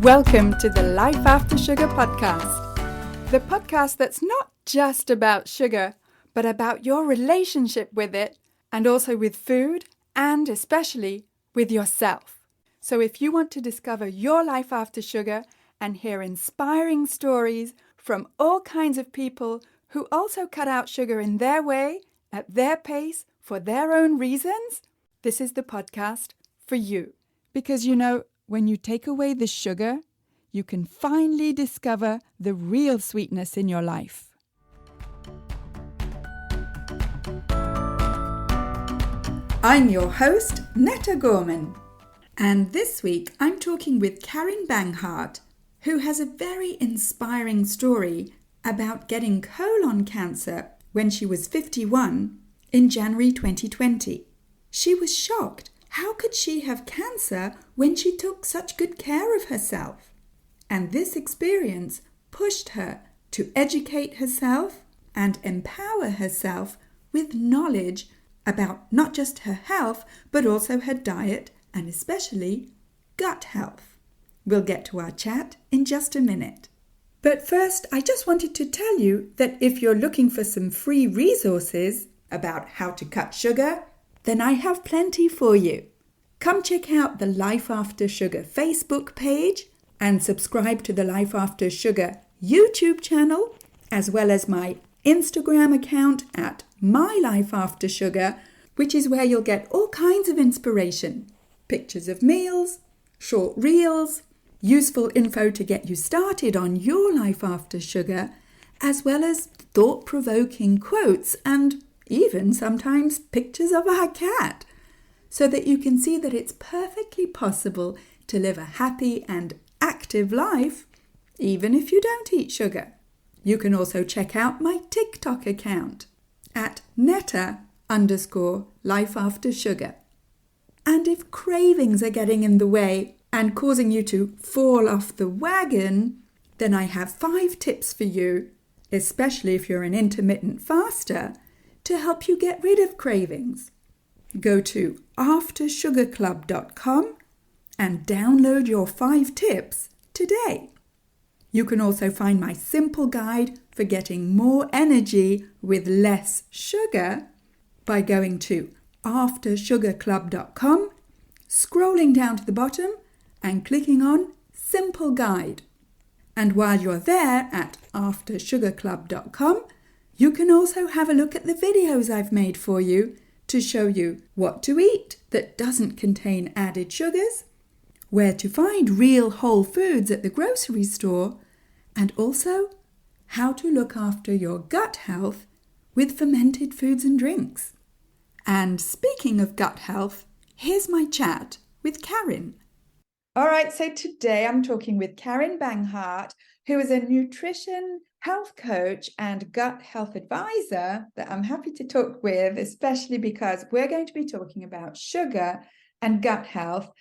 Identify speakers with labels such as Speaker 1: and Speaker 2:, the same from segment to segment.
Speaker 1: Welcome to the Life After Sugar podcast, the podcast that's not just about sugar, but about your relationship with it and also with food and especially with yourself. So if you want to discover your life after sugar and hear inspiring stories from all kinds of people who also cut out sugar in their way, at their pace, for their own reasons, this is the podcast for you. Because when you take away the sugar, you can finally discover the real sweetness in your life. I'm your host, Netta Gorman. And this week I'm talking with Karin Banghart, who has a very inspiring story about getting colon cancer when she was 51 in January 2020. She was shocked. How could she have cancer when she took such good care of herself? And this experience pushed her to educate herself and empower herself with knowledge about not just her health, but also her diet and especially gut health. We'll get to our chat in just a minute. But first, I just wanted to tell you that if you're looking for some free resources about how to cut sugar, then I have plenty for you. Come check out the Life After Sugar Facebook page and subscribe to the Life After Sugar YouTube channel, as well as my Instagram account at My Life After Sugar, which is where you'll get all kinds of inspiration. Pictures of meals, short reels, useful info to get you started on your life after sugar, as well as thought-provoking quotes and even sometimes pictures of our cat, so that you can see that it's perfectly possible to live a happy and active life, even if you don't eat sugar. You can also check out my TikTok account at Netta_lifeaftersugar. And if cravings are getting in the way and causing you to fall off the wagon, then I have 5 tips for you, especially if you're an intermittent faster, to help you get rid of cravings. Go to aftersugarclub.com and download your 5 tips today. You can also find my simple guide for getting more energy with less sugar by going to aftersugarclub.com, scrolling down to the bottom and clicking on Simple Guide. And while you're there at aftersugarclub.com, you can also have a look at the videos I've made for you to show you what to eat that doesn't contain added sugars, where to find real whole foods at the grocery store, and also how to look after your gut health with fermented foods and drinks. And speaking of gut health, here's my chat with Karin. All right, so today I'm talking with Karin Banghart, who is a nutrition health coach and gut health advisor that I'm happy to talk with, especially because we're going to be talking about sugar and gut health.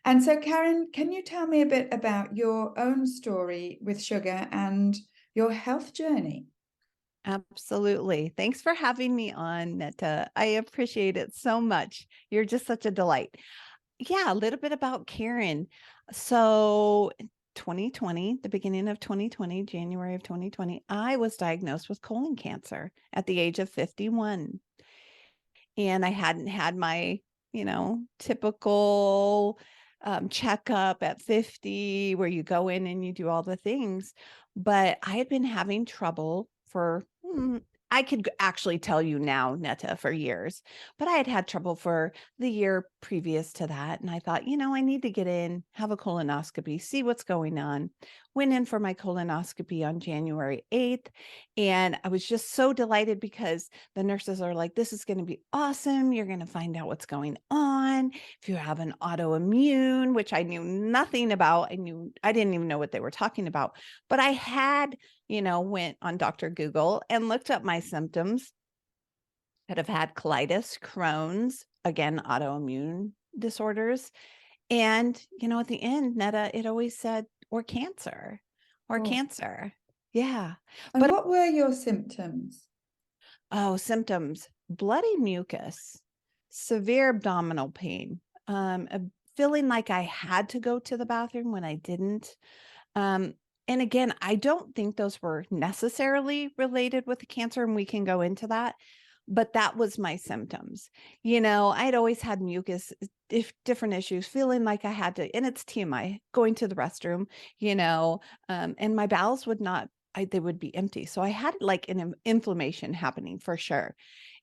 Speaker 1: And so, Karin, can you tell me a bit about your own story with sugar and your health journey?
Speaker 2: Absolutely. Thanks for having me on, Netta. I appreciate it so much. You're just such a delight. Yeah, a little bit about Karin. So 2020, the beginning of 2020, January of 2020, I was diagnosed with colon cancer at the age of 51. And I hadn't had my, typical checkup at 50 where you go in and you do all the things. But I had been having trouble for I could actually tell you now, Netta, for years, but I had had trouble for the year previous to that. And I thought, I need to get in, have a colonoscopy, see what's going on. Went in for my colonoscopy on January 8th. And I was just so delighted because the nurses are like, this is going to be awesome. You're going to find out what's going on. If you have an autoimmune, which I knew nothing about, I didn't even know what they were talking about, but I had went on Dr. Google and looked up my symptoms. Could have had colitis, Crohn's, again, autoimmune disorders. And, at the end, Netta, it always said, or cancer. Yeah.
Speaker 1: And but what were your symptoms?
Speaker 2: Symptoms, bloody mucus, severe abdominal pain, a feeling like I had to go to the bathroom when I didn't. Um, and again, I don't think those were necessarily related with the cancer, and we can go into that. But that was my symptoms. I'd always had mucus, different issues, feeling like I had to, and it's TMI, going to the restroom, and my bowels would not, they would be empty. So I had like an inflammation happening for sure.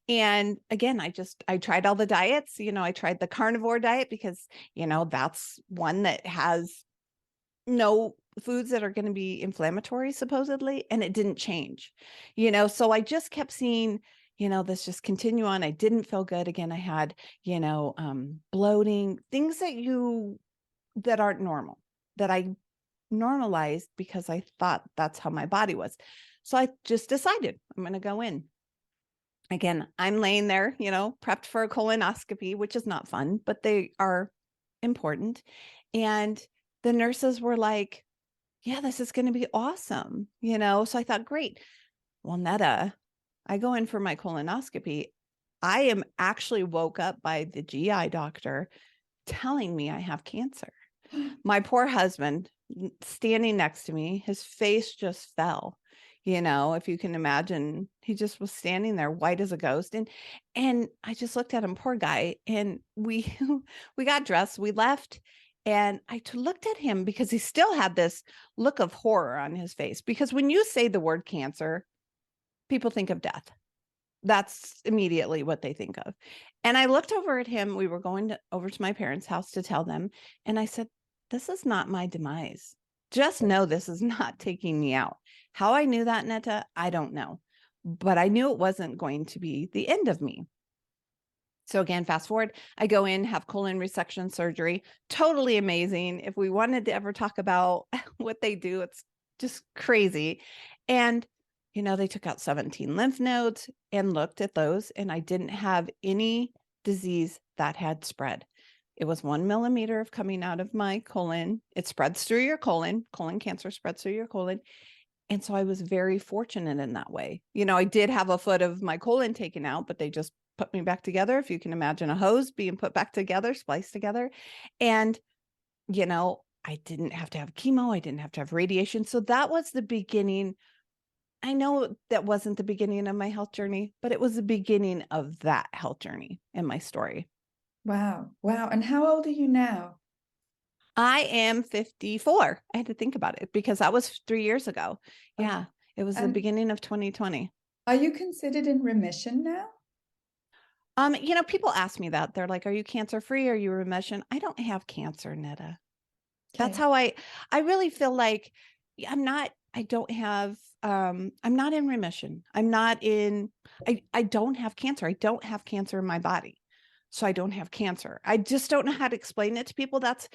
Speaker 2: And again, I tried all the diets, I tried the carnivore diet because, that's one that has no foods that are going to be inflammatory supposedly, and it didn't change. So I just kept seeing, this just continue on. I didn't feel good. Again, I had, bloating, things that aren't normal, that I normalized because I thought that's how my body was. So I just decided I'm going to go in. Again, I'm laying there, prepped for a colonoscopy, which is not fun, but they are important. And the nurses were like, yeah, this is going to be awesome. So I thought, great. Well, Netta, I go in for my colonoscopy. I am actually woke up by the GI doctor telling me I have cancer. My poor husband standing next to me, his face just fell. If you can imagine, he just was standing there white as a ghost. And I just looked at him, poor guy. And we we got dressed, we left. And I looked at him because he still had this look of horror on his face. Because when you say the word cancer, people think of death. That's immediately what they think of. And I looked over at him. We were going over to my parents' house to tell them. And I said, this is not my demise. Just know this is not taking me out. How I knew that, Netta, I don't know. But I knew it wasn't going to be the end of me. So again, fast forward, I go in, have colon resection surgery. Totally amazing. If we wanted to ever talk about what they do, it's just crazy. And, they took out 17 lymph nodes and looked at those, and I didn't have any disease that had spread. It was 1 millimeter of coming out of my colon. It spreads through your colon. Colon cancer spreads through your colon. And so I was very fortunate in that way. I did have a foot of my colon taken out, but they just put me back together. If you can imagine a hose being put back together, spliced together. And, I didn't have to have chemo. I didn't have to have radiation. So that was the beginning. I know that wasn't the beginning of my health journey, but it was the beginning of that health journey in my story.
Speaker 1: Wow. Wow. And how old are you now?
Speaker 2: I am 54. I had to think about it because that was 3 years ago.
Speaker 1: Okay.
Speaker 2: Yeah. It was the
Speaker 1: And
Speaker 2: beginning of 2020.
Speaker 1: are you considered in remission now?
Speaker 2: People ask me that. They're like, are you cancer free? Are you remission? I don't have cancer, Netta. That's
Speaker 1: Okay.
Speaker 2: how I really feel like I'm not in remission. I don't have cancer. I don't have cancer in my body. So I don't have cancer. I just don't know how to explain it to people. That's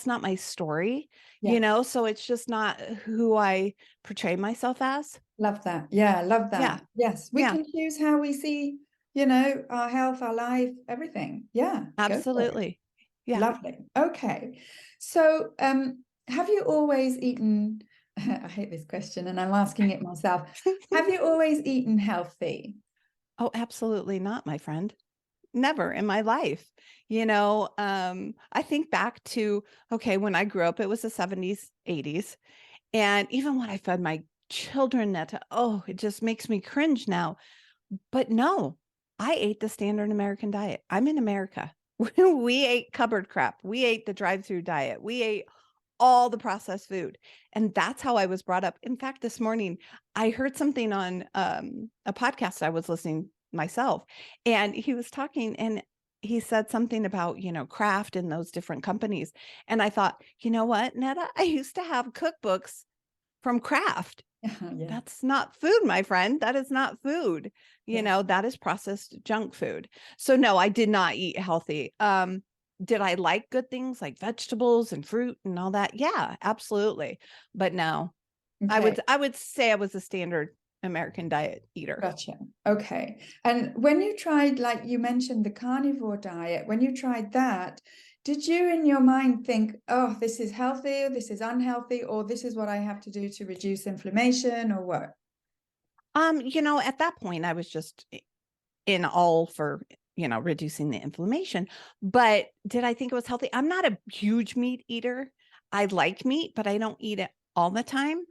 Speaker 2: not my story,
Speaker 1: Yeah.
Speaker 2: so it's just not who I portray myself as.
Speaker 1: Love that. Yeah, love
Speaker 2: Yeah.
Speaker 1: that. Yes, we
Speaker 2: Yeah,
Speaker 1: can choose how we see, our health, our life, everything. Yeah, go for it.
Speaker 2: absolutely. Yeah.
Speaker 1: Lovely. Okay. So, have you always eaten, I hate this question and I'm asking it myself. Have you always eaten healthy?
Speaker 2: Oh, absolutely not, my friend. Never in my life. I think back to, okay, when I grew up, it was the 70s, 80s. And even when I fed my children that, oh, it just makes me cringe now. But no, I ate the standard American diet. I'm in America. We ate cupboard crap. We ate the drive-through diet. We ate all the processed food. And that's how I was brought up. In fact, this morning, I heard something on a podcast I was listening myself, and he was talking, and he said something about, Kraft and those different companies. And I thought, you know what, Netta, I used to have cookbooks from Kraft.
Speaker 1: Yeah.
Speaker 2: That's not food, my friend. That is not food.
Speaker 1: Yeah.
Speaker 2: That is processed junk food. So no, I did not eat healthy. Did I like good things like vegetables and fruit and all that? Yeah, absolutely. But no,
Speaker 1: Okay.
Speaker 2: I would say I was a standard American diet eater.
Speaker 1: Gotcha. Okay. And when you tried, like you mentioned, the carnivore diet, when you tried that, did you in your mind think, oh, this is healthy, this is unhealthy, or this is what I have to do to reduce inflammation, or what?
Speaker 2: At that point I was just in all for reducing the inflammation. But did I think it was healthy? I'm not a huge meat eater. I like meat, but I don't eat it all the time.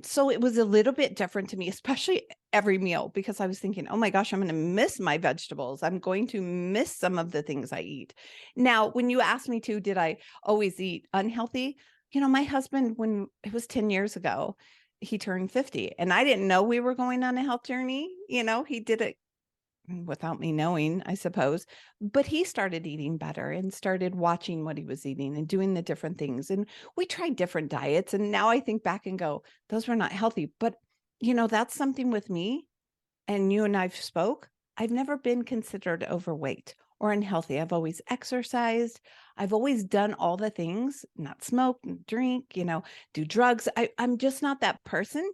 Speaker 2: So it was a little bit different to me, especially every meal, because I was thinking, oh my gosh, I'm going to miss my vegetables. I'm going to miss some of the things I eat. Now, when you asked me to, did I always eat unhealthy? My husband, when it was 10 years ago, he turned 50 and I didn't know we were going on a health journey. He did it without me knowing, I suppose, but he started eating better and started watching what he was eating and doing the different things. And we tried different diets. And now I think back and go, those were not healthy. But, that's something with me, and you and I've spoke. I've never been considered overweight or unhealthy. I've always exercised. I've always done all the things, not smoke, drink, do drugs. I'm just not that person.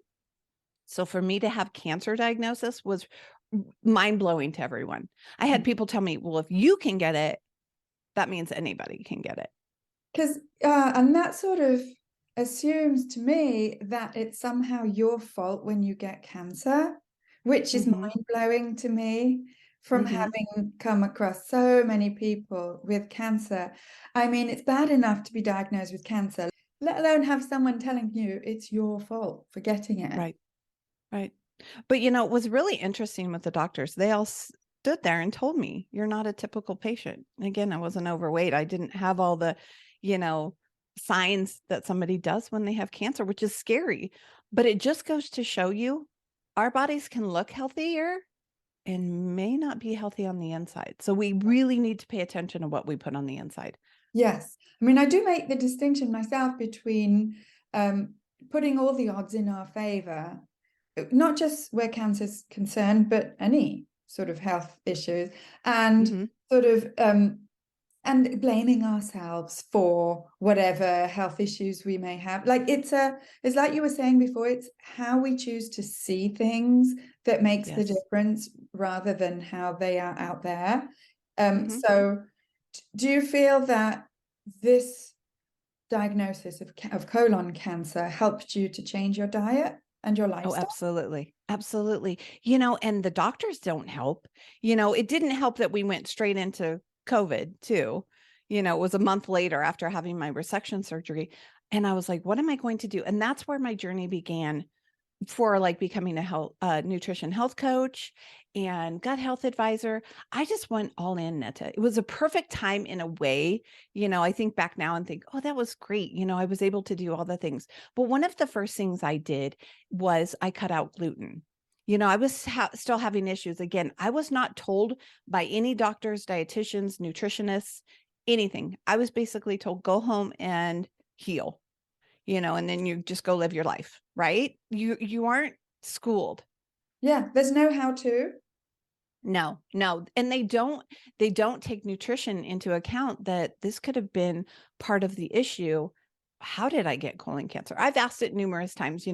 Speaker 2: So for me to have cancer diagnosis was mind blowing to everyone. I had people tell me, well, if you can get it, that means anybody can get it.
Speaker 1: Because, and that sort of assumes to me that it's somehow your fault when you get cancer, which is mind blowing to me from having come across so many people with cancer. I mean, it's bad enough to be diagnosed with cancer, let alone have someone telling you it's your fault for getting it.
Speaker 2: Right. Right. But, it was really interesting with the doctors. They all stood there and told me, you're not a typical patient. Again, I wasn't overweight. I didn't have all the, signs that somebody does when they have cancer, which is scary. But it just goes to show you our bodies can look healthier and may not be healthy on the inside. So we really need to pay attention to what we put on the inside.
Speaker 1: Yes. I mean, I do make the distinction myself between putting all the odds in our favor, not just where cancer is concerned, but any sort of health issues, and sort of and blaming ourselves for whatever health issues we may have. Like it's like you were saying before, it's how we choose to see things that makes the difference rather than how they are out there. So do you feel that this diagnosis of colon cancer helped you to change your diet and your lifestyle?
Speaker 2: Oh, absolutely. Absolutely. And the doctors don't help. It didn't help that we went straight into COVID too. It was a month later after having my resection surgery. And I was like, what am I going to do? And that's where my journey began for like becoming a nutrition health coach and gut health advisor. I just went all in, Netta. It was a perfect time in a way. I think back now and think, oh, that was great. I was able to do all the things. But one of the first things I did was I cut out gluten. I was still having issues. Again, I was not told by any doctors, dietitians, nutritionists, anything. I was basically told, go home and heal. And then you just go live your life, right? You aren't schooled.
Speaker 1: Yeah, there's no how to.
Speaker 2: No. And they don't take nutrition into account, that this could have been part of the issue. How did I get colon cancer? I've asked it numerous times,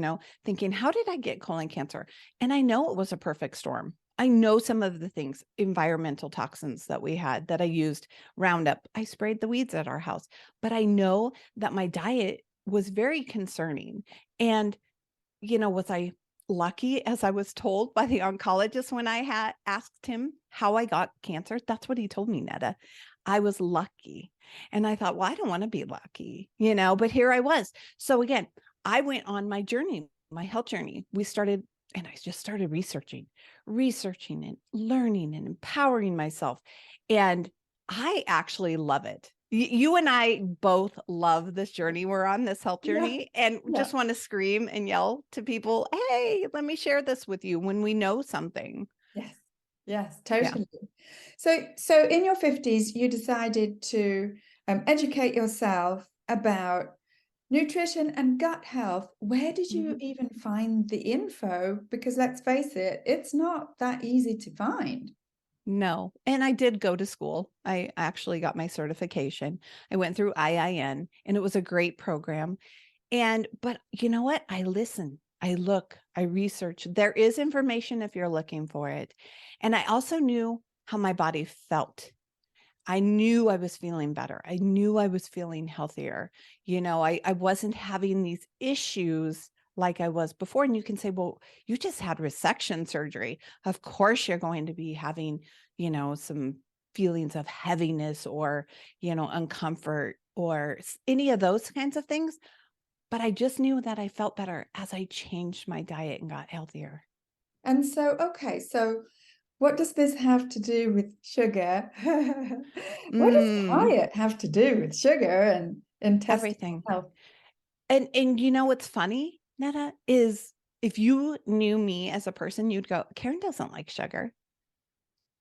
Speaker 2: thinking, how did I get colon cancer? And I know it was a perfect storm. I know some of the things, environmental toxins that we had, that I used, Roundup. I sprayed the weeds at our house, but I know that my diet was very concerning. And, was I lucky, as I was told by the oncologist when I had asked him how I got cancer? That's what he told me, Netta. I was lucky. And I thought, well, I don't want to be lucky, but here I was. So again, I went on my journey, my health journey. And I just started researching and learning and empowering myself. And I actually love it. You and I both love this journey. We're on this health journey, and just want to scream and yell to people, hey, let me share this with you when we know something.
Speaker 1: Yes, totally. Yeah. So in your 50s, you decided to educate yourself about nutrition and gut health. Where did you even find the info? Because let's face it, it's not that easy to find.
Speaker 2: No. And I did go to school. I actually got my certification. I went through IIN, and it was a great program. But you know what? I listen, I look, I research. There is information if you're looking for it. And I also knew how my body felt. I knew I was feeling better. I knew I was feeling healthier. I wasn't having these issues like I was before. And you can say, well, you just had resection surgery. Of course, you're going to be having, some feelings of heaviness or, uncomfort or any of those kinds of things. But I just knew that I felt better as I changed my diet and got healthier.
Speaker 1: And so, okay, so what does this have to do with sugar? What does diet have to do with sugar and intestinal
Speaker 2: Everything.
Speaker 1: health?
Speaker 2: And what's funny, Netta, is if you knew me as a person, you'd go, Karin doesn't like sugar.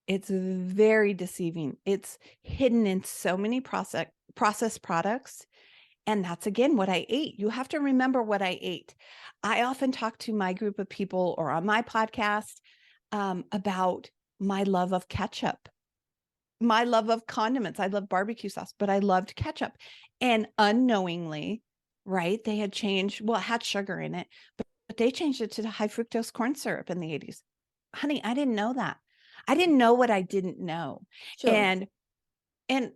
Speaker 2: It's very deceiving. It's hidden in so many processed products. And that's, again, what I ate. You have to remember what I ate. I often talk to my group of people or on my podcast about my love of ketchup, my love of condiments. I love barbecue sauce, but I loved ketchup. And unknowingly, right, they had changed, well, it had sugar in it, but they changed it to high fructose corn syrup in the 80s. Honey, I didn't know that. I didn't know what I didn't know.
Speaker 1: Sure.
Speaker 2: And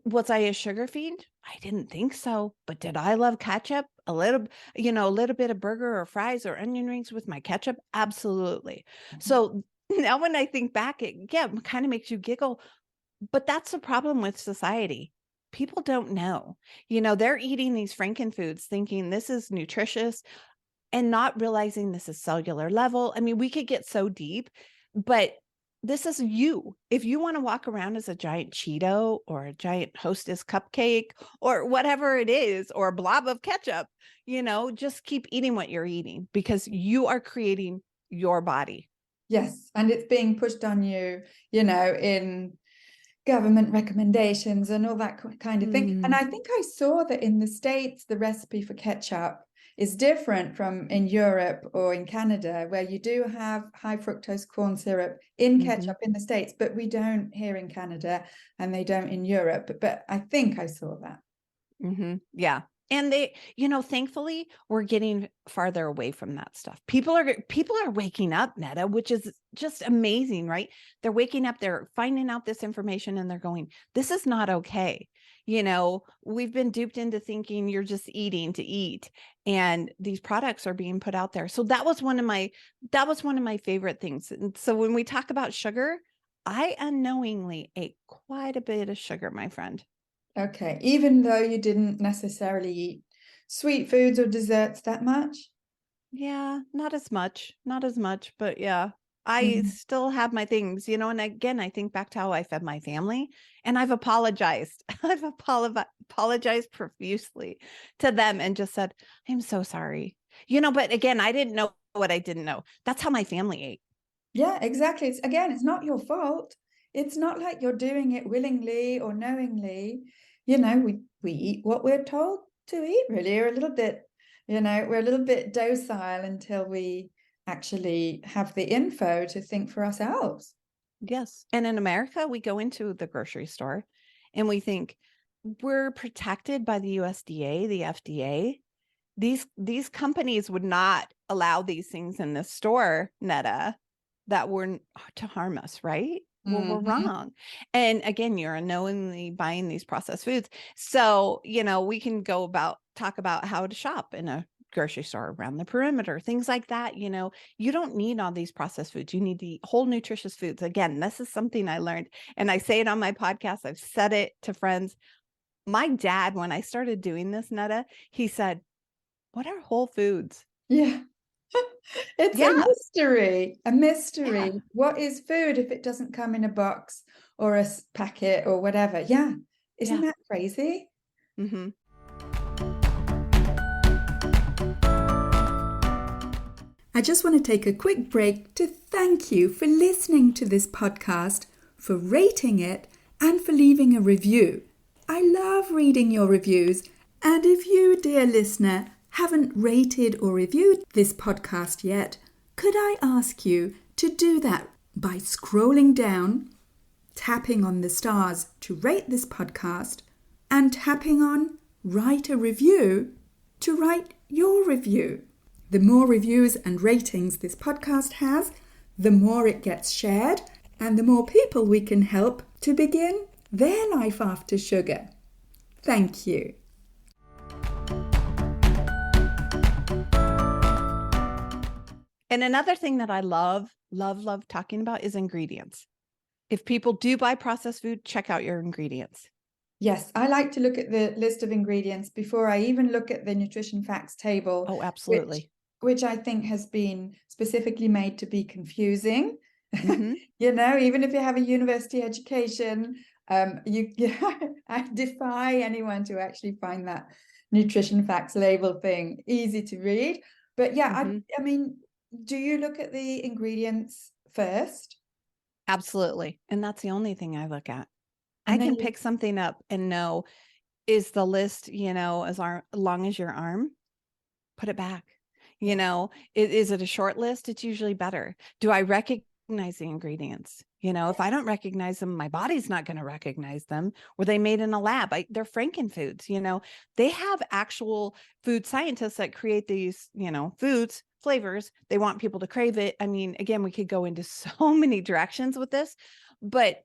Speaker 2: was I a sugar fiend? I didn't think so. But did I love ketchup? A little bit of burger or fries or onion rings with my ketchup? Absolutely. So now when I think back, it kind of makes you giggle. But that's the problem with society. People don't know. They're eating these frankenfoods thinking this is nutritious and not realizing this is cellular level. I mean, we could get so deep, but this is you. If you want to walk around as a giant Cheeto or a giant Hostess cupcake or whatever it is, or a blob of ketchup, just keep eating what you're eating because you are creating your body.
Speaker 1: Yes, and it's being pushed on you, in government recommendations and all that kind of thing. And I think I saw that in the States, the recipe for ketchup is different from in Europe or in Canada, where you do have high fructose corn syrup in ketchup in the States, but we don't here in Canada and they don't in Europe. But I think I saw that.
Speaker 2: Yeah. And they, thankfully, we're getting farther away from that stuff. People are waking up, Netta, which is just amazing, right? They're waking up, they're finding out this information and they're going, this is not okay. We've been duped into thinking you're just eating to eat, and these products are being put out there. So that was one of my favorite things. And so when we talk about sugar, I unknowingly ate quite a bit of sugar, my friend.
Speaker 1: Okay, even though you didn't necessarily eat sweet foods or desserts that much?
Speaker 2: Yeah, not as much, but yeah, I still have my things, and again, I think back to how I fed my family, and I've apologized. I've apologized profusely to them and just said, I'm so sorry. But again, I didn't know what I didn't know. That's how my family ate.
Speaker 1: Yeah, exactly. It's not your fault. It's not like you're doing it willingly or knowingly. We eat what we're told to eat, really. We're a little bit docile until we actually have the info to think for ourselves.
Speaker 2: Yes. And in America, we go into the grocery store and we think we're protected by the USDA, the FDA. These companies would not allow these things in the store, Netta, that were to harm us, right? Well, we're wrong. And again, you're unknowingly buying these processed foods. So, we can talk about how to shop in a grocery store around the perimeter, things like that. You don't need all these processed foods. You need the whole nutritious foods. Again, this is something I learned, and I say it on my podcast. I've said it to friends. My dad, when I started doing this, Netta, he said, what are whole foods?
Speaker 1: Yeah. It's a mystery.
Speaker 2: Yeah.
Speaker 1: What is food if it doesn't come in a box or a packet or whatever? Yeah. Isn't that crazy? I just want to take a quick break to thank you for listening to this podcast, for rating it, and for leaving a review. I love reading your reviews, and if you, dear listener, haven't rated or reviewed this podcast yet, could I ask you to do that by scrolling down, tapping on the stars to rate this podcast, and tapping on write a review to write your review. The more reviews and ratings this podcast has, the more it gets shared and the more people we can help to begin their life after sugar. Thank you.
Speaker 2: And another thing that I love talking about is ingredients. If people do buy processed food, check out your ingredients.
Speaker 1: Yes, I like to look at the list of ingredients before I even look at the nutrition facts table,
Speaker 2: Oh,
Speaker 1: which
Speaker 2: absolutely.
Speaker 1: which I think has been specifically made to be confusing.
Speaker 2: Mm-hmm.
Speaker 1: You know, even if you have a university education, I defy anyone to actually find that nutrition facts label thing easy to read. But yeah,
Speaker 2: Mm-hmm.
Speaker 1: I mean, do you look at the ingredients first?
Speaker 2: Absolutely. And that's the only thing I look at. I
Speaker 1: And then
Speaker 2: can
Speaker 1: you,
Speaker 2: pick something up and know, is the list, as long as your arm? Put it back.
Speaker 1: yeah,
Speaker 2: Is it a short list? It's usually better. Do I recognize the ingredients? If I don't recognize them, my body's not going to recognize them. Were they made in a lab? They're frankenfoods. They have actual food scientists that create these, foods, flavors. They want people to crave it. I mean, again, we could go into so many directions with this, but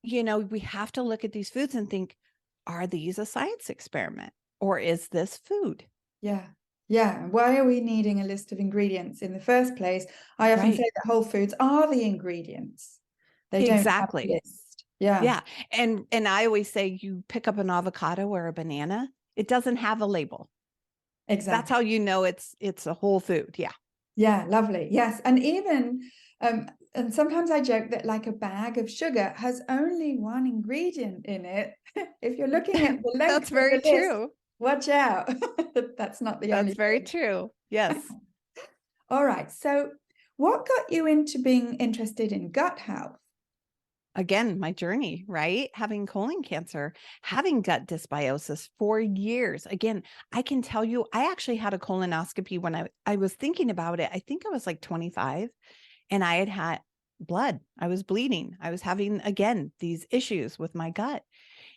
Speaker 2: we have to look at these foods and think, are these a science experiment or is this food?
Speaker 1: yeah. Yeah, why are we needing a list of ingredients in the first place? I often say
Speaker 2: Right.
Speaker 1: that whole foods are the ingredients. They don't have a
Speaker 2: Exactly.
Speaker 1: list. Yeah,
Speaker 2: Yeah. And I always say, you pick up an avocado or a banana, it doesn't have a label. That's
Speaker 1: exactly.
Speaker 2: how you know it's a whole food. Yeah.
Speaker 1: Yeah, lovely. Yes. And even and sometimes I joke that like a bag of sugar has only one ingredient in it. If you're looking at the length
Speaker 2: That's
Speaker 1: of
Speaker 2: very
Speaker 1: the list,
Speaker 2: true.
Speaker 1: watch out. That's not the
Speaker 2: That's
Speaker 1: only
Speaker 2: very
Speaker 1: thing.
Speaker 2: true. Yes.
Speaker 1: All right. So what got you into being interested in gut health?
Speaker 2: Again, my journey, right? Having colon cancer, having gut dysbiosis for years. Again, I can tell you, I actually had a colonoscopy when I was thinking about it. I think I was like 25 and I had blood. I was bleeding. I was having, again, these issues with my gut.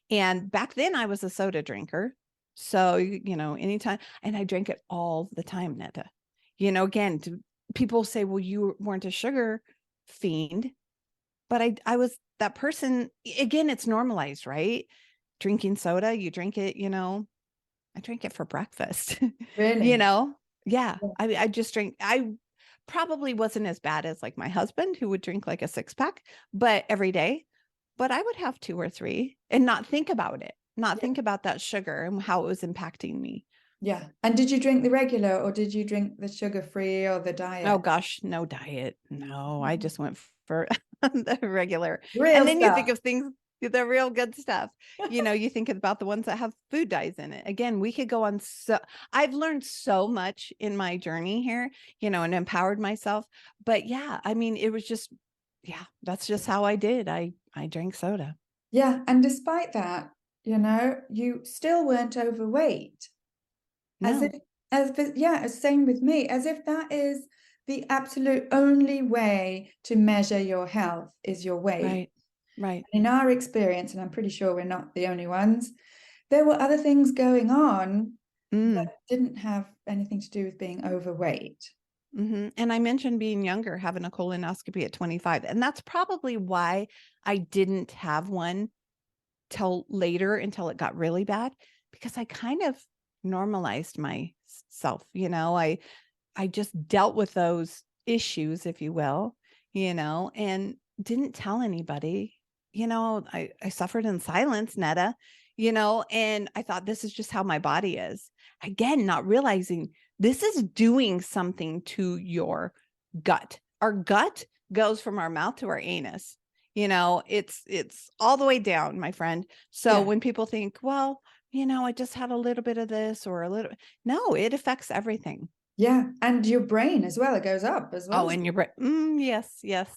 Speaker 2: And back then I was a soda drinker. So, anytime, and I drank it all the time, Netta. Again, people say, well, you weren't a sugar fiend, but I was that person. Again, it's normalized, right? Drinking soda, you drink it, I drink it for breakfast, you
Speaker 1: Really?
Speaker 2: know? Yeah.
Speaker 1: Yeah.
Speaker 2: I just drink, I probably wasn't as bad as like my husband who would drink like a 6-pack, but every day, but I would have 2 or 3 and not think about it, not
Speaker 1: Yeah.
Speaker 2: think about that sugar and how it was impacting me.
Speaker 1: Yeah. And did you drink the regular or did you drink the sugar-free or the
Speaker 2: Oh
Speaker 1: diet?
Speaker 2: gosh, no diet. No, I
Speaker 1: Mhm.
Speaker 2: just went for the regular.
Speaker 1: Real
Speaker 2: And then you
Speaker 1: stuff.
Speaker 2: think of things, the real good stuff. You think about the ones that have food dyes in it. Again, we could go on. I've learned so much in my journey here, and empowered myself. But yeah, I mean, it was just, yeah, that's just how I did. I drank soda.
Speaker 1: Yeah. And despite that, you still weren't overweight. As if,
Speaker 2: No,
Speaker 1: yeah, same with me, as if that is the absolute only way to measure your health is your weight.
Speaker 2: right, right.
Speaker 1: In our experience, and I'm pretty sure we're not the only ones, there were other things going on
Speaker 2: Mm.
Speaker 1: that didn't have anything to do with being overweight.
Speaker 2: And I mentioned being younger, having a colonoscopy at 25. And that's probably why I didn't have one till later, until it got really bad, because I kind of normalized myself. I just dealt with those issues, if you will, and didn't tell anybody. I suffered in silence, Netta, and I thought this is just how my body is. Again, not realizing this is doing something to your gut. Our gut goes from our mouth to our anus. It's all the way down, my friend. So
Speaker 1: Yeah.
Speaker 2: when people think, well, I just had a little bit of this or a little, no, it affects everything.
Speaker 1: Yeah. And your brain as well, it goes up as well
Speaker 2: Oh,
Speaker 1: as
Speaker 2: and
Speaker 1: your
Speaker 2: your brain. Yes, yes.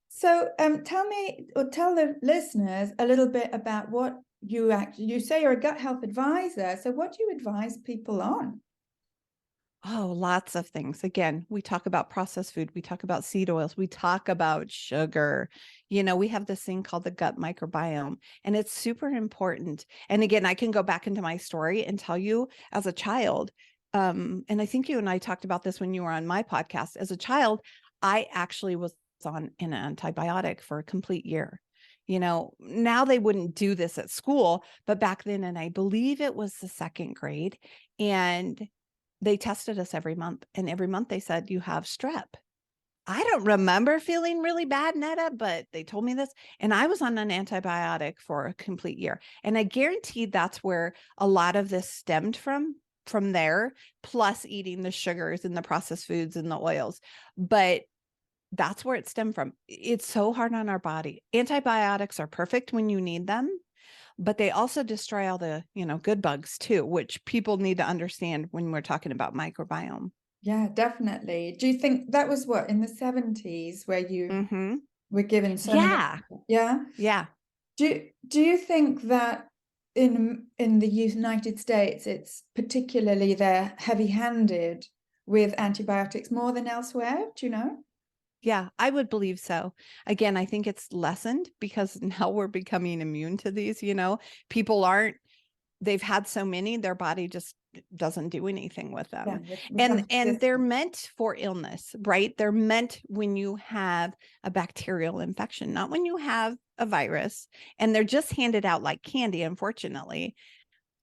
Speaker 1: So, tell me or tell the listeners a little bit about what you say you're a gut health advisor. So, what do you advise people on?
Speaker 2: Oh, lots of things. Again, we talk about processed food. We talk about seed oils. We talk about sugar. We have this thing called the gut microbiome, and it's super important. And again, I can go back into my story and tell you as a child, and I think you and I talked about this when you were on my podcast. As a child, I actually was on an antibiotic for a complete year. Now they wouldn't do this at school, but back then, and I believe it was the 2nd grade, and they tested us every month. And every month they said, you have strep. I don't remember feeling really bad, Netta, but they told me this. And I was on an antibiotic for a complete year. And I guarantee that's where a lot of this stemmed from there, plus eating the sugars and the processed foods and the oils. But that's where it stemmed from. It's so hard on our body. Antibiotics are perfect when you need them, but they also destroy all the, good bugs too, which people need to understand when we're talking about microbiome.
Speaker 1: Yeah, definitely. Do you think that was what, in the 70s where you
Speaker 2: Mm-hmm.
Speaker 1: were given so many?
Speaker 2: Yeah.
Speaker 1: Yeah.
Speaker 2: Yeah.
Speaker 1: Do you think that in the United States it's particularly they're heavy-handed with antibiotics more than elsewhere? Do you know?
Speaker 2: Yeah, I would believe so. Again, I think it's lessened because now we're becoming immune to these, people aren't, they've had so many, their body just doesn't do anything with
Speaker 1: Yeah,
Speaker 2: them.
Speaker 1: it
Speaker 2: And
Speaker 1: becomes
Speaker 2: and they're
Speaker 1: resistant.
Speaker 2: meant for illness, right? They're meant when you have a bacterial infection, not when you have a virus. And they're just handed out like candy, unfortunately.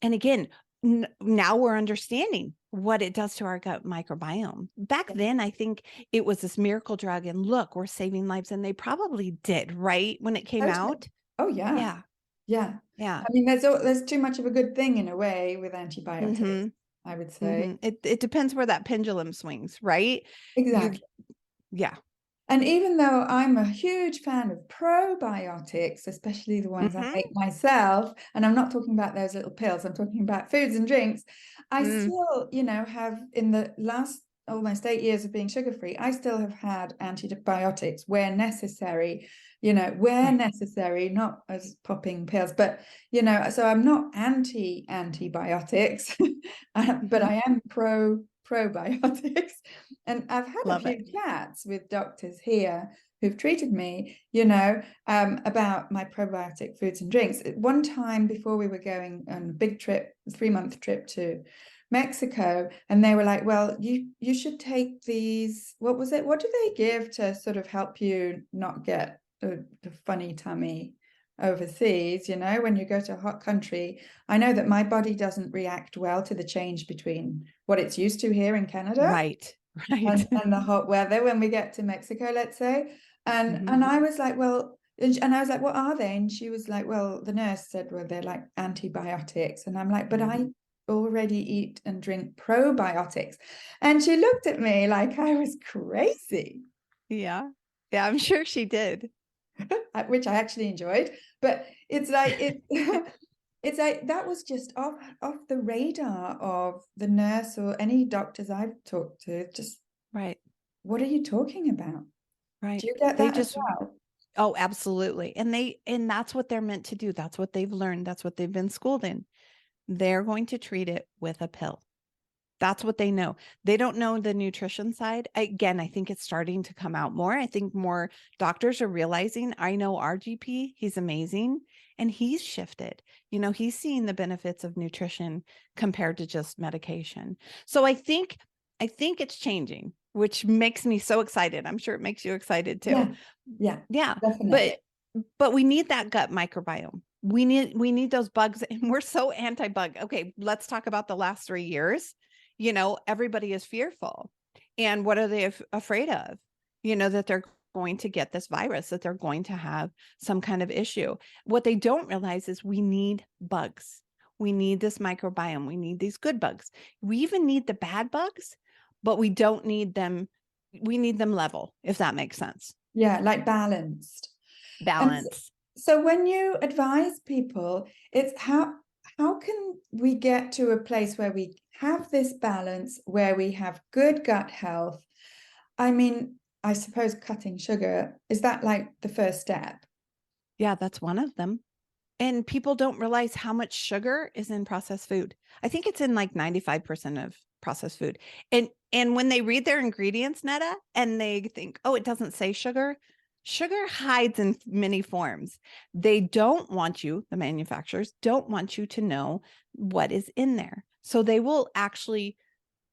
Speaker 2: And again, now we're understanding what it does to our gut microbiome. Back
Speaker 1: Yeah,
Speaker 2: then, I think it was this miracle drug, and look, we're saving lives. And they probably did, right? When it came
Speaker 1: totally.
Speaker 2: out.
Speaker 1: Oh yeah.
Speaker 2: Yeah.
Speaker 1: Yeah.
Speaker 2: Yeah.
Speaker 1: I mean, there's too much of a good thing in a way with antibiotics,
Speaker 2: Mm-hmm.
Speaker 1: I would
Speaker 2: Mm-hmm.
Speaker 1: say.
Speaker 2: It depends where that pendulum swings, right? You,
Speaker 1: Exactly.
Speaker 2: yeah.
Speaker 1: And even though I'm a huge fan of probiotics, especially the ones I
Speaker 2: Mm-hmm.
Speaker 1: make myself, and I'm not talking about those little pills, I'm talking about foods and drinks, I
Speaker 2: Mm.
Speaker 1: still, have in the last almost 8 years of being sugar-free, I still have had antibiotics where necessary, where
Speaker 2: Right.
Speaker 1: necessary, not as popping pills, but, so I'm not anti-antibiotics, but
Speaker 2: Mm-hmm.
Speaker 1: I am probiotics. And I've had a
Speaker 2: Love it.
Speaker 1: few chats with doctors here who've treated me, about my probiotic foods and drinks. One time before we were going on a big trip, 3-month trip to Mexico, and they were like, well, you should take these, what was it? What do they give to sort of help you not get the funny tummy overseas, when you go to a hot country? I know that my body doesn't react well to the change between what it's used to here in Canada
Speaker 2: Right. Right.
Speaker 1: and the hot weather when we get to Mexico, let's say. And
Speaker 2: Mm-hmm.
Speaker 1: and I was like, well, and I was like, what are they? And she was like, well, the nurse said, well, they're like antibiotics. And I'm like, but I already eat and drink probiotics. And she looked at me like I was crazy,
Speaker 2: Yeah. Yeah, I'm sure she did.
Speaker 1: which I actually enjoyed. But it's like it's like that was just off the radar of the nurse or any doctors I've talked to. Just,
Speaker 2: Right.
Speaker 1: what are you talking about? Do
Speaker 2: Right.
Speaker 1: you get
Speaker 2: They
Speaker 1: that as
Speaker 2: just
Speaker 1: well?
Speaker 2: Oh, absolutely. And that's what they're meant to do. That's what they've learned. That's what they've been schooled in. They're going to treat it with a pill. That's what they know. They don't know the nutrition side. Again, I think it's starting to come out more. I think more doctors are realizing. I know our GP, he's amazing, and he's shifted. He's seeing the benefits of nutrition compared to just medication. So I think it's changing, which makes me so excited. I'm sure it makes you excited too.
Speaker 1: Yeah, yeah,
Speaker 2: Yeah,
Speaker 1: definitely.
Speaker 2: but we need that gut microbiome. We need those bugs, and we're so anti-bug. Okay, let's talk about the last 3 years. Everybody is fearful. And what are they afraid of? That they're going to get this virus, that they're going to have some kind of issue. What they don't realize is we need bugs. We need this microbiome. We need these good bugs. We even need the bad bugs, but we don't need them. We need them level, if that makes sense.
Speaker 1: Yeah, like balanced. And
Speaker 2: Balance.
Speaker 1: so when you advise people, it's how can we get to a place where we have this balance, where we have good gut health? I mean, I suppose cutting sugar, is that like the first step?
Speaker 2: Yeah, that's one of them. And people don't realize how much sugar is in processed food. I think it's in like 95% of processed food. And when they read their ingredients, Netta, and they think, "Oh, it doesn't say sugar." Sugar hides in many forms. They don't want you, the manufacturers don't want you to know what is in there. So they will actually,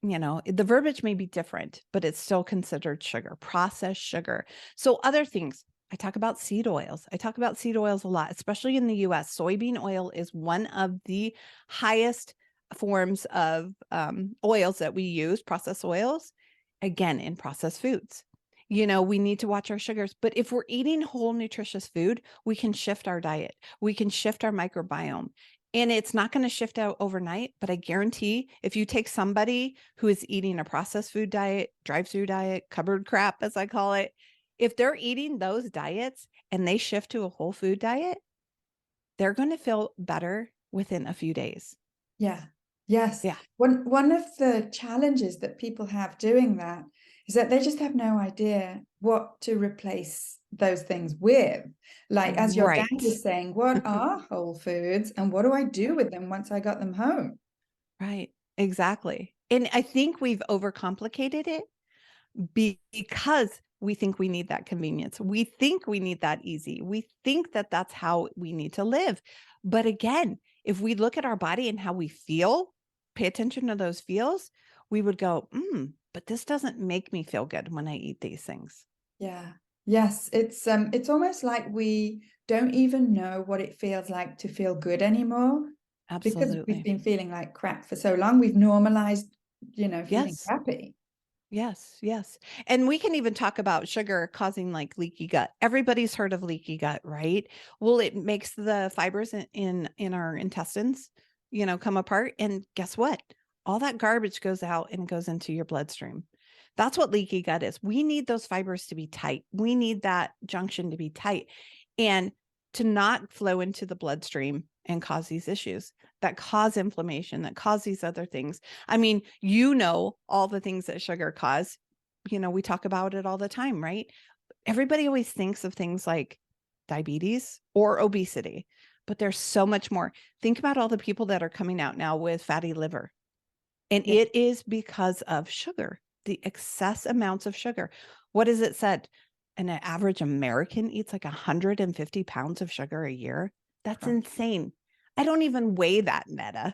Speaker 2: the verbiage may be different, but it's still considered sugar, processed sugar. So other things, I talk about seed oils. I talk about seed oils a lot, especially in the US. Soybean oil is one of the highest forms of oils that we use, processed oils, again, in processed foods. We need to watch our sugars. But if we're eating whole, nutritious food, we can shift our diet. We can shift our microbiome. And it's not going to shift out overnight, but I guarantee if you take somebody who is eating a processed food diet, drive-through diet, cupboard crap, as I call it, if they're eating those diets and they shift to a whole food diet, they're going to feel better within a few days.
Speaker 1: Yeah. Yes.
Speaker 2: Yeah.
Speaker 1: One of the challenges that people have doing that is that they just have no idea what to replace those things with. Like, as your dad
Speaker 2: Right.
Speaker 1: was saying, what are whole foods and what do I do with them once I got them home?
Speaker 2: Right. Exactly. And I think we've overcomplicated it because we think we need that convenience. We think we need that easy. We think that that's how we need to live. But again, if we look at our body and how we feel, pay attention to those feels, we would go, but this doesn't make me feel good when I eat these things.
Speaker 1: Yeah. Yes, it's almost like we don't even know what it feels like to feel good anymore because we've
Speaker 2: Absolutely.
Speaker 1: been feeling like crap for so long. We've normalized, feeling
Speaker 2: Yes.
Speaker 1: crappy.
Speaker 2: Yes, yes. And we can even talk about sugar causing like leaky gut. Everybody's heard of leaky gut, right? Well, it makes the fibers in our intestines, come apart. And guess what? All that garbage goes out and goes into your bloodstream. That's what leaky gut is. We need those fibers to be tight. We need that junction to be tight and to not flow into the bloodstream and cause these issues that cause inflammation, that cause these other things. I mean, all the things that sugar cause. We talk about it all the time, right? Everybody always thinks of things like diabetes or obesity, but there's so much more. Think about all the people that are coming out now with fatty liver. And
Speaker 1: Yeah.
Speaker 2: it is because of sugar, the excess amounts of sugar. What is it said? An average American eats like 150 pounds of sugar a year. That's
Speaker 1: Crap.
Speaker 2: insane. I don't even weigh that, Netta,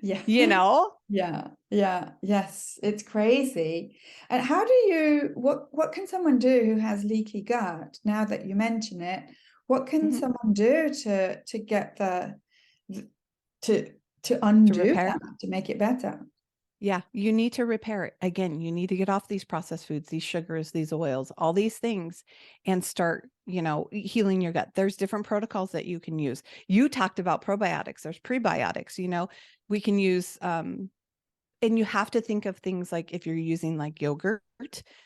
Speaker 1: Yeah.
Speaker 2: you know?
Speaker 1: Yeah. Yeah. Yes. It's crazy. And how do what can someone do who has leaky gut now that you mention it? What can
Speaker 2: Mhm.
Speaker 1: someone do to get to
Speaker 2: To
Speaker 1: undo
Speaker 2: repair.
Speaker 1: that, to make it better?
Speaker 2: Yeah, you need to repair it. Again, you need to get off these processed foods, these sugars, these oils, all these things, and start, healing your gut. There's different protocols that you can use. You talked about probiotics, there's prebiotics, we can use, and you have to think of things like if you're using like yogurt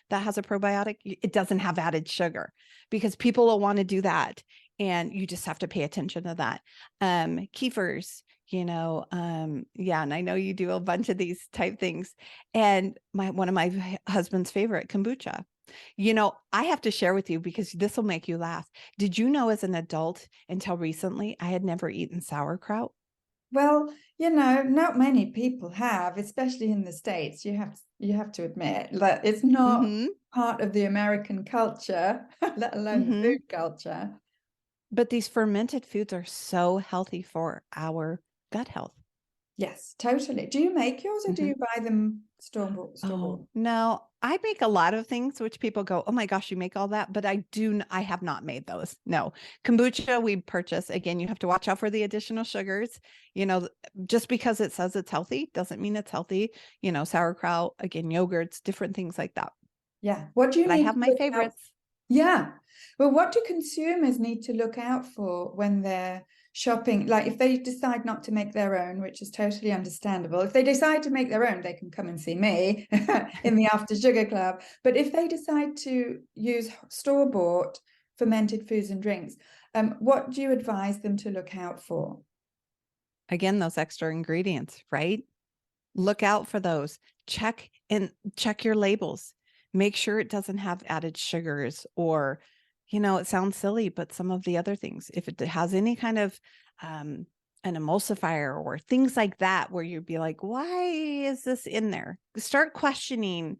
Speaker 2: that has a probiotic, it doesn't have added sugar because people will want to do that. And you just have to pay attention to that. Kefirs, yeah. And I know you do a bunch of these type things. And one of my husband's favorite, kombucha. I have to share with you because this will make you laugh. Did you know as an adult until recently, I had never eaten sauerkraut?
Speaker 1: Well, not many people have, especially in the States. You have to admit that it's not
Speaker 2: Mm-hmm.
Speaker 1: part of the American culture, let alone the
Speaker 2: Mm-hmm.
Speaker 1: food culture.
Speaker 2: But these fermented foods are so healthy for our gut health.
Speaker 1: Yes, totally. Do you make yours or do
Speaker 2: Mm-hmm.
Speaker 1: you buy them store bought?
Speaker 2: Oh, no, I make a lot of things which people go, oh my gosh, you make all that. But I have not made those. No. Kombucha we purchase. Again, you have to watch out for the additional sugars. Just because it says it's healthy doesn't mean it's healthy. Sauerkraut, again, yogurts, different things like that.
Speaker 1: Yeah. What do you
Speaker 2: But I
Speaker 1: need
Speaker 2: have
Speaker 1: to
Speaker 2: my
Speaker 1: look out?
Speaker 2: favorites.
Speaker 1: Yeah. Well, what do consumers need to look out for when they're shopping? Like if they decide not to make their own, which is totally understandable. If they decide to make their own, they can come and see me in the After Sugar Club. But if they decide to use store-bought fermented foods and drinks, what do you advise them to look out for?
Speaker 2: Again, those extra ingredients, right? Look out for those. Check your labels. Make sure it doesn't have added sugars or, it sounds silly, but some of the other things, if it has any kind of an emulsifier or things like that, where you'd be like, why is this in there? Start questioning,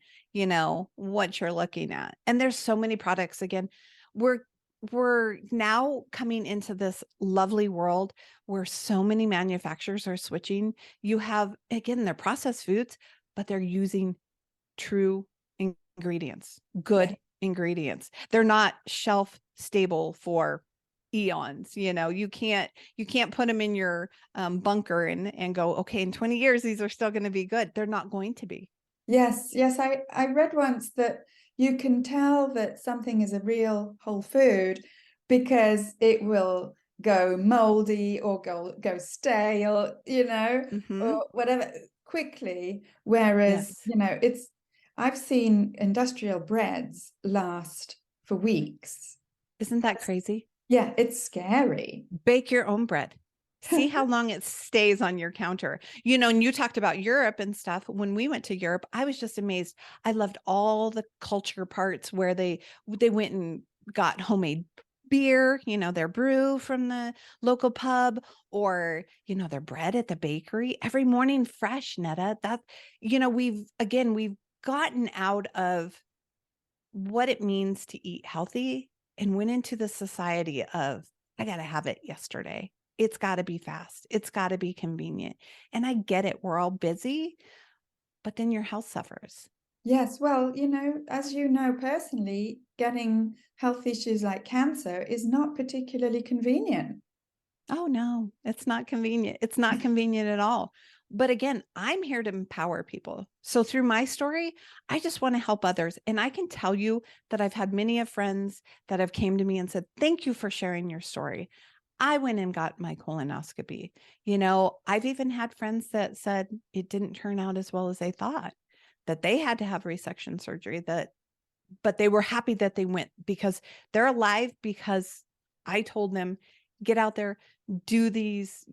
Speaker 2: what you're looking at. And there's so many products. Again, we're we're now coming into this lovely world where so many manufacturers are switching. You have, again, they're processed foods, but they're using true ingredients,
Speaker 1: Yeah.
Speaker 2: good ingredients. They're not shelf stable for eons. You can't put them in your bunker and go, okay, in 20 years these are still going to be good. They're not going to be.
Speaker 1: Yes, yes. I read once that you can tell that something is a real whole food because it will go moldy or go stale,
Speaker 2: Mm-hmm.
Speaker 1: or whatever quickly. Whereas,
Speaker 2: Yes.
Speaker 1: I've seen industrial breads last for weeks.
Speaker 2: Isn't that crazy?
Speaker 1: Yeah, it's scary.
Speaker 2: Bake your own bread. See how long it stays on your counter. And you talked about Europe and stuff. When we went to Europe, I was just amazed. I loved all the culture parts where they went and got homemade beer, their brew from the local pub, or their bread at the bakery every morning fresh, Netta. That we've gotten out of what it means to eat healthy and went into the society of, I got to have it yesterday. It's got to be fast. It's got to be convenient. And I get it. We're all busy, but then your health suffers.
Speaker 1: Yes, well, as you know personally, getting health issues like cancer is not particularly convenient.
Speaker 2: Oh, no, it's not convenient. It's not convenient at all. But again, I'm here to empower people. So through my story, I just want to help others. And I can tell you that I've had many of friends that have came to me and said, thank you for sharing your story. I went and got my colonoscopy. I've even had friends that said it didn't turn out as well as they thought, that they had to have resection surgery, but they were happy that they went because they're alive, because I told them, get out there, do these,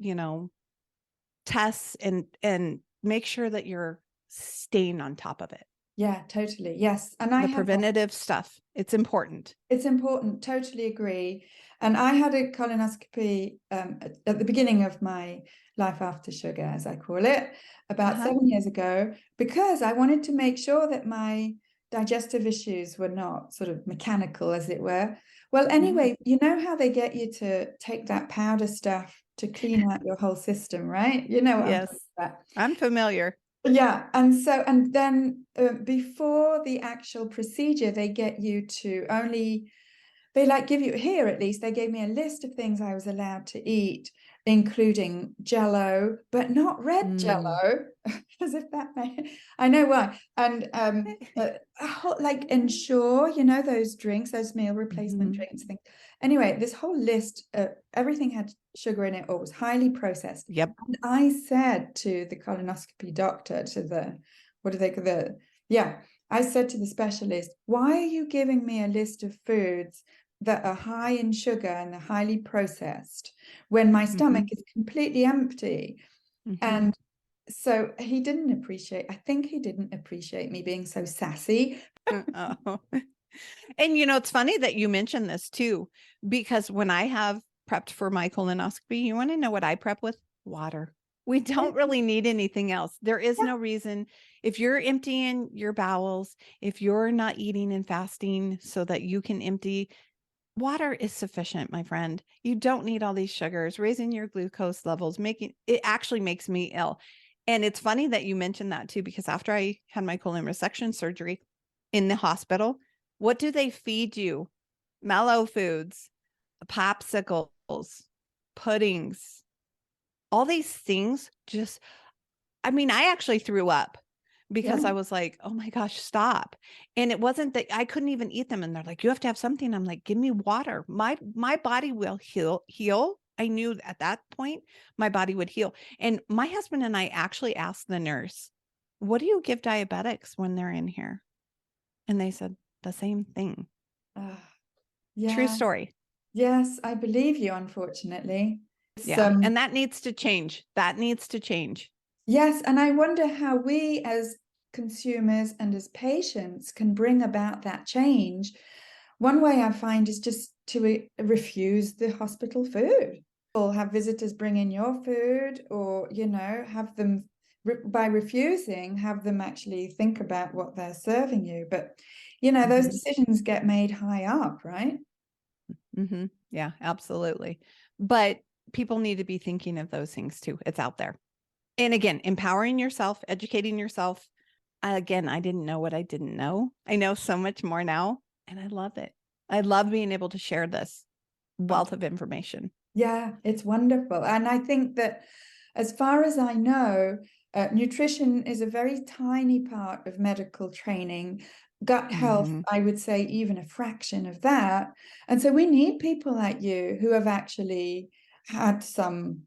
Speaker 2: tests, and make sure that you're staying on top of it.
Speaker 1: Yeah, totally. Yes. And I
Speaker 2: The
Speaker 1: had
Speaker 2: preventative stuff. It's important.
Speaker 1: It's important, totally agree. And I had a colonoscopy at the beginning of my life after sugar, as I call it, about
Speaker 2: Uh-huh.
Speaker 1: 7 years ago, because I wanted to make sure that my digestive issues were not sort of mechanical, as it were. Well, anyway, you know how they get you to take that powder stuff to clean out your whole system, right? You know what I'm talking
Speaker 2: Yes,
Speaker 1: about.
Speaker 2: I'm familiar.
Speaker 1: Yeah, and then before the actual procedure, they get you to only they give you here, at least they gave me a list of things I was allowed to eat, including jello, but not red
Speaker 2: Mm.
Speaker 1: jello, as if that may, I know why. And Ensure, those drinks, those meal replacement
Speaker 2: Mhm.
Speaker 1: drinks things. Anyway, this whole list, everything had sugar in it or was highly processed.
Speaker 2: Yep.
Speaker 1: And I said to the colonoscopy doctor, to the, what do they call the, yeah, I said to the specialist, why are you giving me a list of foods that are high in sugar and are highly processed when my stomach
Speaker 2: Mhm.
Speaker 1: is completely empty?
Speaker 2: Mhm.
Speaker 1: And so I think he didn't appreciate me being so sassy.
Speaker 2: Oh. And it's funny that you mentioned this too, because when I have prepped for my colonoscopy, you want to know what I prep with? Water. We don't really need anything else. There is no reason, if you're emptying your bowels, if you're not eating and fasting so that you can empty, water is sufficient, my friend. You don't need all these sugars. Raising your glucose levels, making it actually makes me ill. And it's funny that you mentioned that too, because after I had my colon resection surgery in the hospital, what do they feed you? Mellow foods, popsicles, puddings, all these things. I actually threw up because I
Speaker 1: Yeah.
Speaker 2: was like, oh my gosh, stop. And it wasn't that I couldn't even eat them. And they're like, you have to have something. I'm like, give me water. My body will heal. I knew at that point my body would heal. And my husband and I actually asked the nurse, what do you give diabetics when they're in here? And they said the same thing.
Speaker 1: Uh,
Speaker 2: True
Speaker 1: yeah.
Speaker 2: story.
Speaker 1: Yes, I believe you, unfortunately. It's,
Speaker 2: Yeah. And that needs to change. That needs to change.
Speaker 1: yes, and I wonder how we as consumers and as patients can bring about that change. One way I find is just to refuse the hospital food, or have visitors bring in your food, or, have them, by refusing, have them actually think about what they're serving you. But, those
Speaker 2: Mm-hmm.
Speaker 1: decisions get made high up, right?
Speaker 2: Mm-hmm. Yeah, absolutely. But people need to be thinking of those things too. It's out there. And again, empowering yourself, educating yourself. Again, I didn't know what I didn't know. I know so much more now, and I love it. I love being able to share this
Speaker 1: Oh,
Speaker 2: wealth of information.
Speaker 1: yeah, it's wonderful. And I think that, as far as I know, nutrition is a very tiny part of medical training. gut health, I would say even a fraction of that. And so we need people like you who have actually had some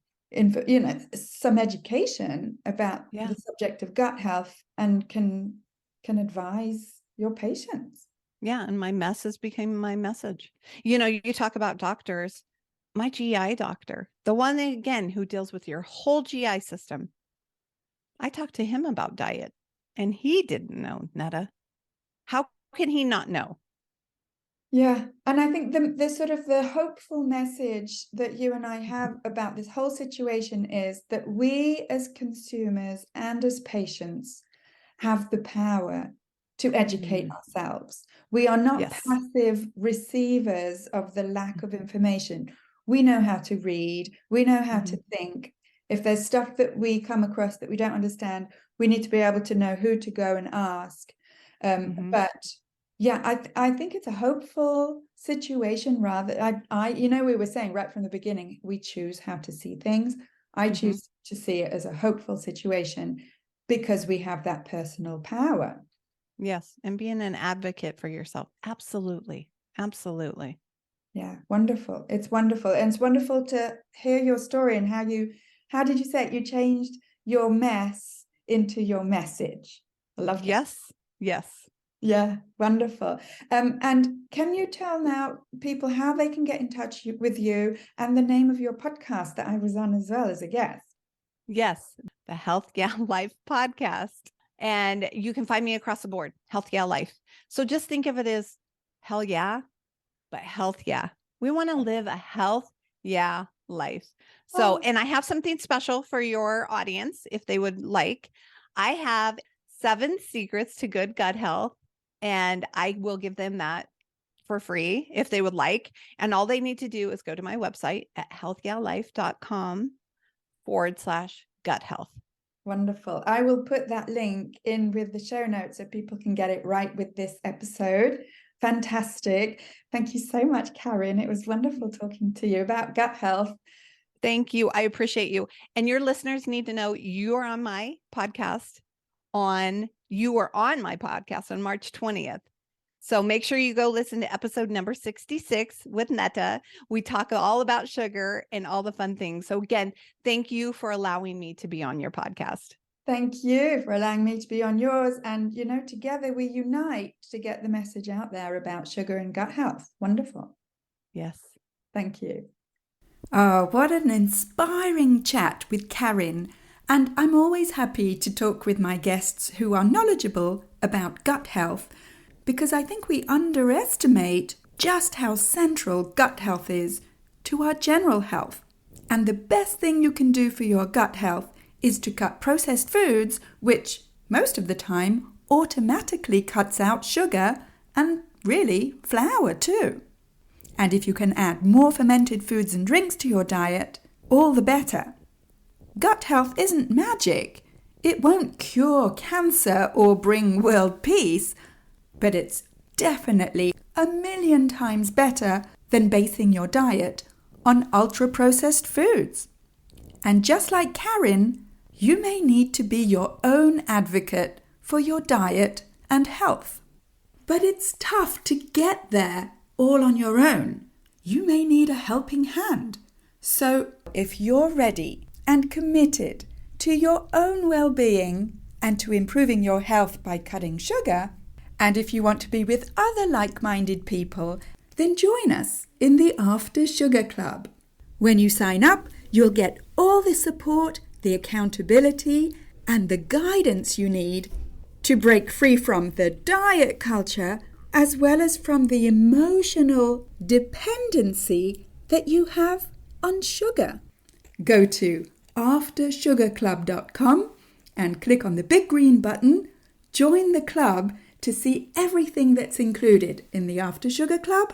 Speaker 1: some education about
Speaker 2: Yeah.
Speaker 1: the subject of gut health and can advise your patients.
Speaker 2: Yeah. And my message became my message. You talk about doctors, my GI doctor, the one again who deals with your whole GI system. I talked to him about diet and he didn't know, Netta. How can he not know?
Speaker 1: Yeah, and I think the sort of the hopeful message that you and I have about this whole situation is that we as consumers and as patients have the power to educate ourselves. We are not
Speaker 2: Yes.
Speaker 1: passive receivers of the lack of information. We know how to read, we know how to think. If there's stuff that we come across that we don't understand, we need to be able to know who to go and ask. But yeah, I think it's a hopeful situation rather. We were saying right from the beginning, we choose how to see things. I choose to see it as a hopeful situation because we have that personal power.
Speaker 2: Yes. And being an advocate for yourself. Absolutely. Absolutely.
Speaker 1: Yeah, wonderful. It's wonderful. And it's wonderful to hear your story and how did you say it? You changed your mess into your message. I love that.
Speaker 2: Yes. Yes.
Speaker 1: Yeah, wonderful. And can you tell now people how they can get in touch with you and the name of your podcast that I was on as well as a guest?
Speaker 2: Yes. The Health Gal Life podcast. And you can find me across the board, Health Gal Life. So just think of it as hell yeah, but health yeah. We want to live a health yeah life. So, and I have something special for your audience if they would like. I have 7 secrets to good gut health, and I will give them that for free if they would like. And all they need to do is go to my website at healthgallife.com/gut health.
Speaker 1: Wonderful. I will put that link in with the show notes so people can get it right with this episode. Fantastic. Thank you so much, Karin. It was wonderful talking to you about gut health.
Speaker 2: Thank you. I appreciate you. And your listeners need to know you were on my podcast on March 20th. So make sure you go listen to episode number 66 with Netta. We talk all about sugar and all the fun things. So again, thank you for allowing me to be on your podcast.
Speaker 1: Thank you for allowing me to be on yours. And, together we unite to get the message out there about sugar and gut health. Wonderful.
Speaker 2: Yes.
Speaker 1: Thank you.
Speaker 3: Oh, what an inspiring chat with Karin. And I'm always happy to talk with my guests who are knowledgeable about gut health, because I think we underestimate just how central gut health is to our general health. And the best thing you can do for your gut health is to cut processed foods, which most of the time automatically cuts out sugar and really flour too. And if you can add more fermented foods and drinks to your diet, all the better. Gut health isn't magic. It won't cure cancer or bring world peace, but it's definitely 1,000,000 times better than basing your diet on ultra-processed foods. And just like Karin, you may need to be your own advocate for your diet and health. But it's tough to get there all on your own. You may need a helping hand. So if you're ready and committed to your own well-being and to improving your health by cutting sugar, and if you want to be with other like-minded people, then join us in the After Sugar Club. When you sign up, you'll get all the support, the accountability, and the guidance you need to break free from the diet culture as well as from the emotional dependency that you have on sugar. Go to aftersugarclub.com and click on the big green button, join the club, to see everything that's included in the After Sugar Club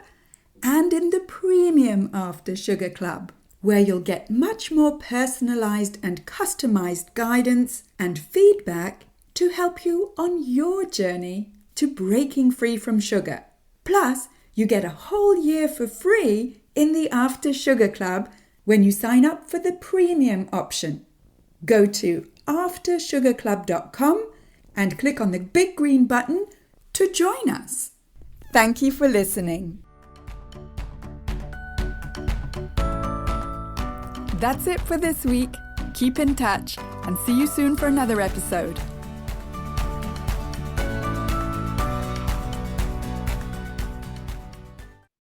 Speaker 3: and in the Premium After Sugar Club, where you'll get much more personalized and customized guidance and feedback to help you on your journey to breaking free from sugar. Plus, you get a whole year for free in the After Sugar Club when you sign up for the Premium option. Go to aftersugarclub.com and click on the big green button,
Speaker 1: to join us. Thank you for listening. That's it for this week. Keep in touch and see you soon for another episode.